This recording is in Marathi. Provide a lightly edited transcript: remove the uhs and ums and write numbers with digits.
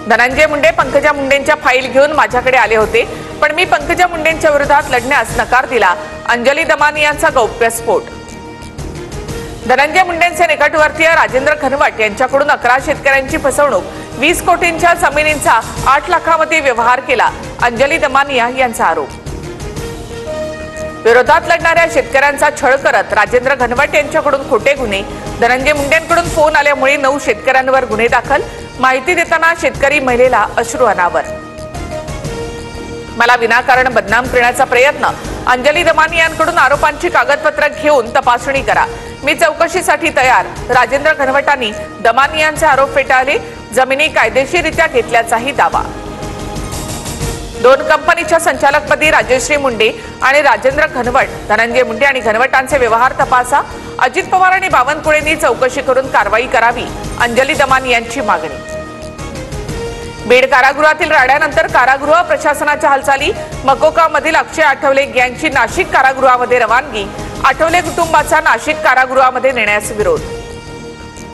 धनंजय मुंडे पंकजा मुंडेंच्या फाईल घेऊन माझ्याकडे आले होते, पण मी पंकजा मुंडेंच्या विरोधात लढण्यास नकार दिला. अंजली दमानियांचा गौप्यस्फोट. धनंजय मुंडेंचे निकटवर्तीय राजेंद्र घनवट यांच्याकडून 11 शेतकऱ्यांची फसवणूक, 20 कोटींच्या जमिनींचा 8 लाखामध्ये व्यवहार केला. अंजली दमानिया यांचा आरोप. विरोधात लढणाऱ्या शेतकऱ्यांचा छळ करत राजेंद्र घनवट यांच्याकडून खोटे गुन्हे. धनंजय मुंडेंकडून फोन आल्यामुळे 9 शेतकऱ्यांवर गुन्हे दाखल. माहिती देताना शेतकरी महिलेला अश्रू अनावर. मला विनाकारण बदनाम करण्याचा प्रयत्न. अंजली दमानियांकडून आरोपांची कागदपत्र घेऊन तपासणी करा. मी चौकशीसाठी तयार. राजेंद्र घनवटांनी दमानियांचे आरोप फेटाळले. जमिनी कायदेशीररित्या घेतल्याचाही दावा. 2 कंपनीच्या संचालकपदी राजश्री मुंडे आणि राजेंद्र घनवट. धनंजय मुंडे आणि घनवटांचे व्यवहार तपासा. अजित पवार आणि बावनकुळेंनी चौकशी करून कारवाई करावी. अंजली दमानियांची मागणी. बीड कारागृहातील राड्यानंतर कारागृह प्रशासनाच्या हालचाली. मकोकामधील अक्षय आठवले गँगची नाशिक कारागृहामध्ये रवानगी. आठवले कुटुंबाचा नाशिक कारागृहामध्ये नेण्यास विरोध.